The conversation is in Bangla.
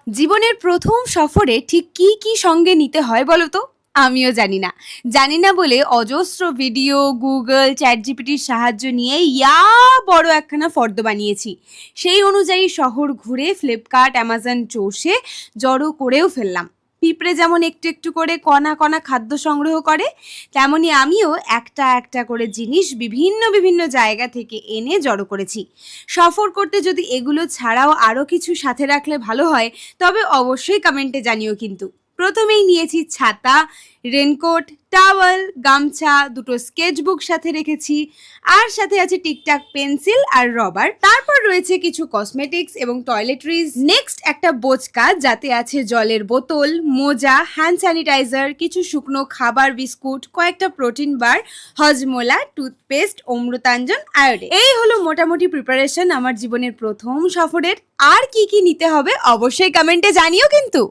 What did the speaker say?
জীবনের প্রথম সফরে ঠিক কি কি সঙ্গে নিতে হয় বলো তো? আমিও জানি না। জানি না বলে অজস্র ভিডিও, গুগল, চ্যাটজিপিটির সাহায্য নিয়ে বড় একখানা ফর্দ বানিয়েছি। সেই অনুযায়ী শহর ঘুরে ফ্লিপকার্ট, অ্যামাজন চষে জড়ো করেও ফেললাম। পিঁপড়ে যেমন একটু একটু করে কণা কণা খাদ্য সংগ্রহ করে, তেমনি আমিও একটা একটা করে জিনিস বিভিন্ন বিভিন্ন জায়গা থেকে এনে জড়ো করেছি। সফর করতে যদি এগুলো ছাড়াও আরও কিছু সাথে রাখলে ভালো হয়, তবে অবশ্যই কমেন্টে জানিও কিন্তু। প্রথমেই নিয়েছি ছাতা, রেনকোট, টাওয়াল, গামছা, দুটো স্কেচবুক সাথে রেখেছি, আর সাথে আছে টিকটাক পেন্সিল আর রবার। তারপর রয়েছে কিছু কসমেটিক্স এবং টয়লেট্রিজ। নেক্সট একটা বোচকা, যাতে আছে জলের বোতল, মোজা, হ্যান্ড স্যানিটাইজার, কিছু শুকনো খাবার, বিস্কুট, কয়েকটা প্রোটিন বার, হজমোলা, টুথপেস্ট, অমৃতাঞ্জন, আয়োডিন। এই হলো মোটামুটি প্রিপারেশন আমার জীবনের প্রথম সফরের। আর কি কি নিতে হবে অবশ্যই কমেন্টে জানিও কিন্তু।